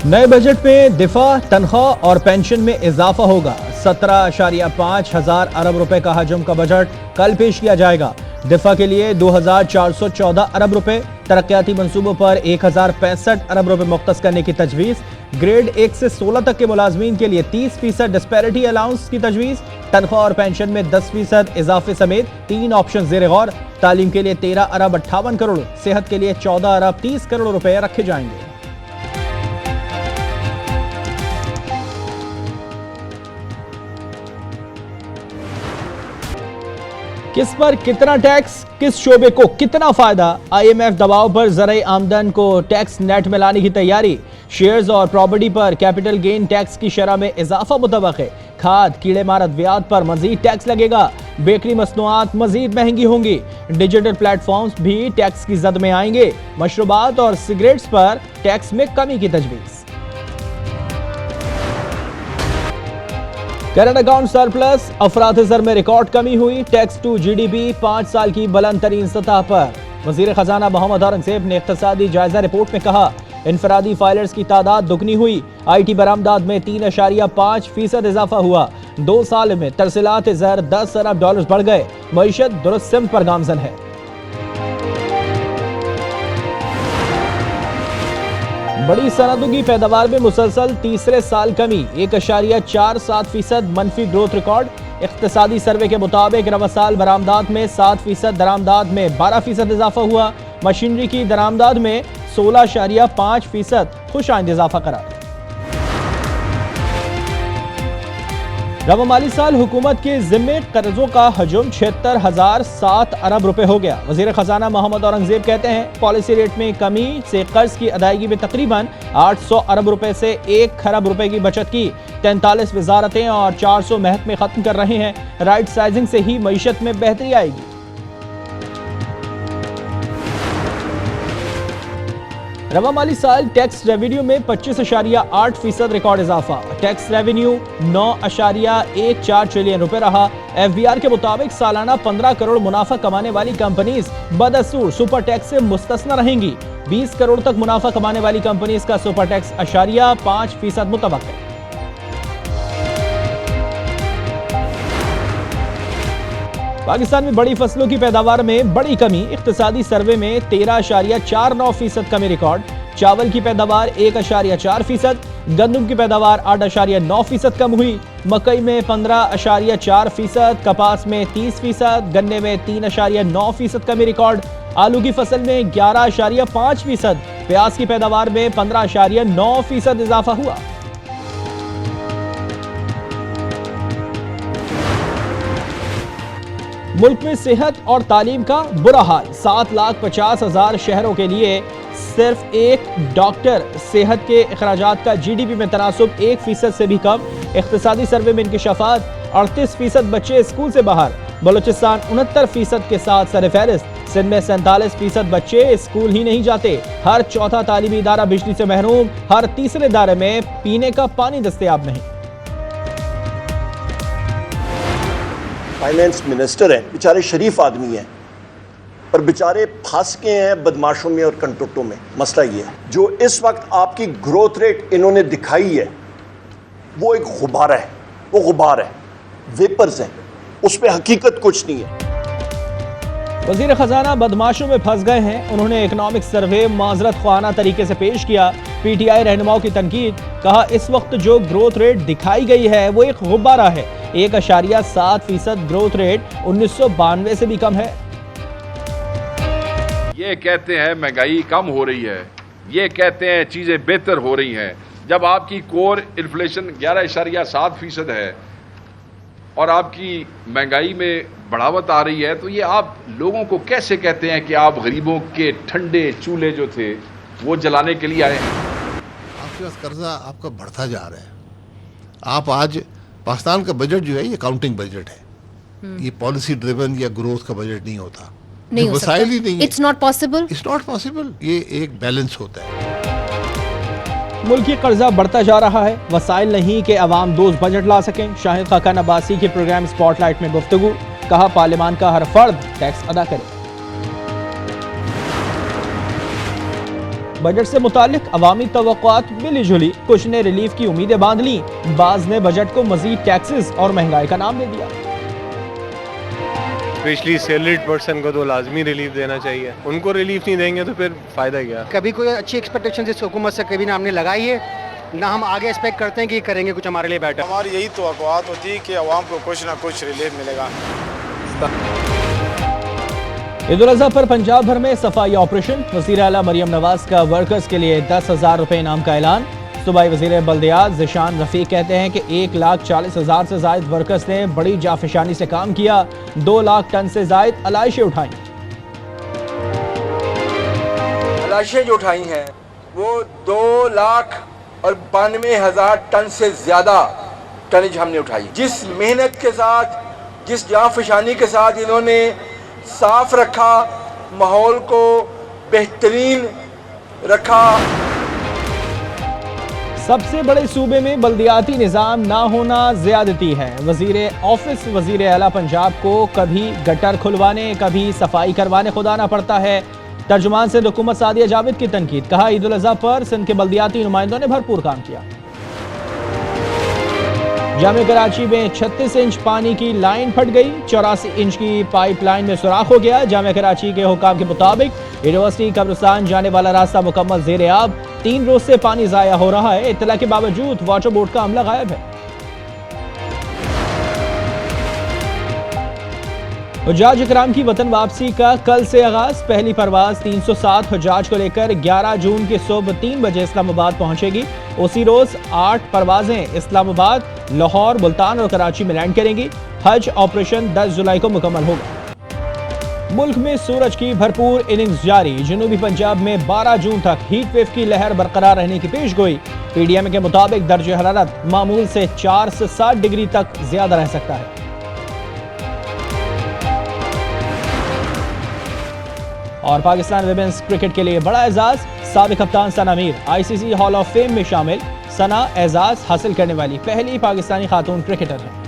नए बजट में दिफा, तनख्वाह और पेंशन में इजाफा होगा। 17.5 हजार अरब रुपए का हजम का बजट कल पेश किया जाएगा। दिफा के लिए 2414 अरब रुपए, तरक्याती मंसूबों पर 1065 अरब रुपए मुख्तस करने की तजवीज़। ग्रेड 1 से 16 तक के मुलाजमीन के लिए 30% डिस्पैरिटी अलाउंस की तजवीज़। तनख्वाह और पेंशन में 10% इजाफे समेत 3 ऑप्शन ज़ेर गौर। तालीम के लिए 13 अरब 58 करोड़, सेहत के लिए 14 अरब 30 करोड़ रुपए रखे जाएंगे। किस पर कितना टैक्स, किस शोबे को कितना फायदा, IMF दबाव पर ज़राए आमदन को टैक्स नेट में लाने की तैयारी। शेयर्स और प्रॉपर्टी पर कैपिटल गेन टैक्स की शरह में इजाफा मुतवक्के। खाद, कीड़े मार अद्वियात पर मजीद टैक्स लगेगा। बेकरी मसनूआत मजीद महंगी होंगी। डिजिटल प्लेटफॉर्म्स भी टैक्स की जद में आएंगे। मशरूबात और सिगरेट्स पर टैक्स में कमी की तजवीज़। करंट अकाउंट सरप्लस, अफरात ज़र में रिकॉर्ड कमी हुई। टैक्स टू GDP 5 साल की बुलंद तरीन सतह पर। वजीर खजाना मोहम्मद औरंगजेब ने इक्तसादी जायजा रिपोर्ट में कहा, इनफरादी फाइलर्स की तादाद दुगनी हुई। IT बरामदात में 3.5% इजाफा हुआ। 2 साल में तरसीलात ज़र 10 अरब डॉलर बढ़ गए। मईशत दुरुस्त सिमत पर गामजन है। बड़ी सनतों की पैदावार में मुसलसल तीसरे साल कमी। 1.47% मनफी ग्रोथ रिकॉर्ड। इक्तिसादी सर्वे के मुताबिक रवा साल बरामदात में 7%, दरामदात में 12% इजाफा हुआ। मशीनरी की दरामदात में 16.5% खुश आइंद इजाफा करार। रवा माली साल हुकूमत के जिम्मे कर्जों का हजम 76,007 अरब रुपए हो गया। वजीर खजाना मोहम्मद औरंगजेब कहते हैं, पॉलिसी रेट में कमी से कर्ज की अदायगी में तकरीबन 800 अरब रुपए से 1 खरब रुपए की बचत की। 43 वजारतें और 400 महकमे खत्म कर रहे हैं। राइट साइजिंग से ही मईशत में बेहतरी आएगी। रवा माली साल टैक्स रेवेन्यू में 25.8% रिकॉर्ड इजाफा। टैक्स रेवेन्यू 9.14 ट्रिलियन रुपए रहा। FBR के मुताबिक सालाना 15 करोड़ मुनाफा कमाने वाली कंपनीज बदसूर सुपर टैक्स से मुस्तस्ना रहेंगी। 20 करोड़ तक मुनाफा कमाने वाली कंपनीज का सुपर टैक्स 5% मुतवक्किल। पाकिस्तान में बड़ी फसलों की पैदावार में बड़ी कमी। इक्तिसादी सर्वे में 13.49% कमी रिकॉर्ड। चावल की पैदावार 1.4%, गंदम की पैदावार 8.9% कम हुई। मकई में 15.4%, कपास में 30%, गन्ने में 3.9% कमी रिकॉर्ड। आलू की फसल में 11.5%, प्याज की पैदावार में 15.9% इजाफा हुआ। मुल्क में सेहत और तालीम का बुरा हाल। 7,50,000 शहरों के लिए सिर्फ एक डॉक्टर। सेहत के अखराजात का GDP में तनासुब 1% से भी कम। इख्तिसादी सर्वे में इंकिशाफात, 38% बच्चे स्कूल से बाहर। बलूचिस्तान 69% के साथ सरफहरिस्त। सिंध में 47% बच्चे स्कूल ही नहीं जाते। हर चौथा तालीमी इदारा बिजली से महरूम। हर तीसरे इदारे में पीने का पानी दस्तयाब नहीं। फाइनेंस मिनिस्टर हैं, बेचारे शरीफ आदमी हैं, पर बेचारे फंस गए हैं बदमाशों में और कंटुटों में। मसला ये है, जो इस वक्त आपकी ग्रोथ रेट इन्होंने दिखाई है, वो एक गुब्बार है, वो गुब्बार है, वेपर्स हैं, उस पर हकीकत कुछ नहीं है। वजीर खजाना बदमाशों में फंस गए हैं। उन्होंने इकोनॉमिक सर्वे माजरत ख्वाना तरीके से पेश किया। PTI रहनुमाओं की तनकीद, कहा इस वक्त जो ग्रोथ रेट दिखाई गई है वो एक गुब्बारा है। 1.7% ग्रोथ रेट 1992 से भी कम है। ये कहते हैं महंगाई कम हो रही है, ये कहते हैं चीजें बेहतर हो रही हैं। जब आपकी कोर इन्फ्लेशन 11.7% है और आपकी महंगाई में बढ़ावत आ रही है, तो ये आप लोगों को कैसे कहते हैं कि आप गरीबों के ठंडे चूल्हे जो थे वो जलाने के लिए आए हैं? आपके पास कर्जा आपका बढ़ता जा रहा है। आप आज पाकिस्तान का बजट जो है ये अकाउंटिंग बजट है, ये पॉलिसी ड्रिवन या ग्रोथ का बजट नहीं होता। नहीं हो वसाइल ही नहीं है। It's not possible. It's not possible. ये एक बैलेंस होता है। मुल्की कर्जा बढ़ता जा रहा है, वसाइल नहीं कि अवाम दोस्त बजट ला सकें। शाहिद खाकान अब्बासी के प्रोग्राम स्पॉटलाइट में गुफ्तगू, कहा पार्लियामान का हर फर्द टैक्स अदा करे। बजट से मुतालिक अवामी तवक्कुआत मिली जुली, कुछ ने रिलीफ की उम्मीदें बांध ली, बाज ने बजट को मजीद टैक्सेस और महंगाई का नाम दे दिया। स्पेशली सैलरीड पर्सन को तो लाजमी रिलीफ देना चाहिए, उनको रिलीफ नहीं देंगे तो फिर फ़ायदा क्या। कभी कोई अच्छी एक्सपेक्टेशन इस हुकूमत से कभी ना हमने लगाई है, ना हम आगे एक्सपेक्ट करते हैं कि करेंगे कुछ हमारे लिए बेटर। हमारी यही तवक्कुआत होती है कि अवाम को कुछ ना कुछ रिलीफ मिलेगा। ईद उल अज़हा पर पंजाब भर में सफाई ऑपरेशन, वज़ीर आला मरियम नवाज का वर्कर्स के लिए 10,000 रुपए इनाम का ऐलान। सूबाई वज़ीर बल्दियात ज़िशान रफ़ीक कहते हैं कि 1,40,000 से ज़ायद वर्कर्स ने बड़ी जाफिशानी से काम किया, 2 लाख टन से ज़ायद अलाइशें उठाई। अलाइशें जो उठाई हैं वो 2,92,000 टन से ज़्यादा टनेज हमने उठाई। जिस मेहनत के साथ, जिस जाफिशानी के साथ इन्होंने साफ रखा, माहौल को बेहतरीन रखा। सबसे बड़े सूबे में बल्दियाती निज़ाम ना होना ज़्यादती है। वज़ीर ऑफिस वज़ीर आला पंजाब को कभी गटर खुलवाने, कभी सफाई करवाने खुदा ना पड़ता है। तर्जुमान सिंध हुकूमत सादिया जावेद की तनकीद, कहा ईद उल अज़हा पर सिंध के बल्दियाती नुमाइंदों ने भरपूर काम किया। जामे कराची में 36 इंच पानी की लाइन फट गई, 84 इंच की पाइपलाइन में सुराख हो गया। जामे कराची के हुकाम के मुताबिक यूनिवर्सिटी कब्रिस्तान जाने वाला रास्ता मुकम्मल ज़ेरे आब, 3 रोज से पानी ज़ाया हो रहा है। इत्तला के बावजूद वाटर बोर्ड का अमला गायब है। हुज्जाज इकराम की वतन वापसी का कल से आगाज, पहली परवाज 307 हुज्जाज को लेकर 11 जून की सुबह 3 बजे इस्लामाबाद पहुंचेगी। उसी रोज 8 परवाजें इस्लामाबाद, लाहौर, मुल्तान और कराची में लैंड करेंगी। हज ऑपरेशन 10 जुलाई को मुकम्मल होगा। मुल्क में सूरज की भरपूर इनिंग्स जारी, जनूबी पंजाब में 12 जून तक हीट वेव की लहर बरकरार रहने की पेशगोई। पीडीएम के मुताबिक दर्जे हरारत मामूल से 4 से 7 डिग्री तक ज्यादा रह सकता है। और पाकिस्तान विमेंस क्रिकेट के लिए बड़ा एजाज, साबिक कप्तान Sana Mir ICC hall of fame में शामिल। सना एजाज हासिल करने वाली पहली पाकिस्तानी खातून क्रिकेटर है।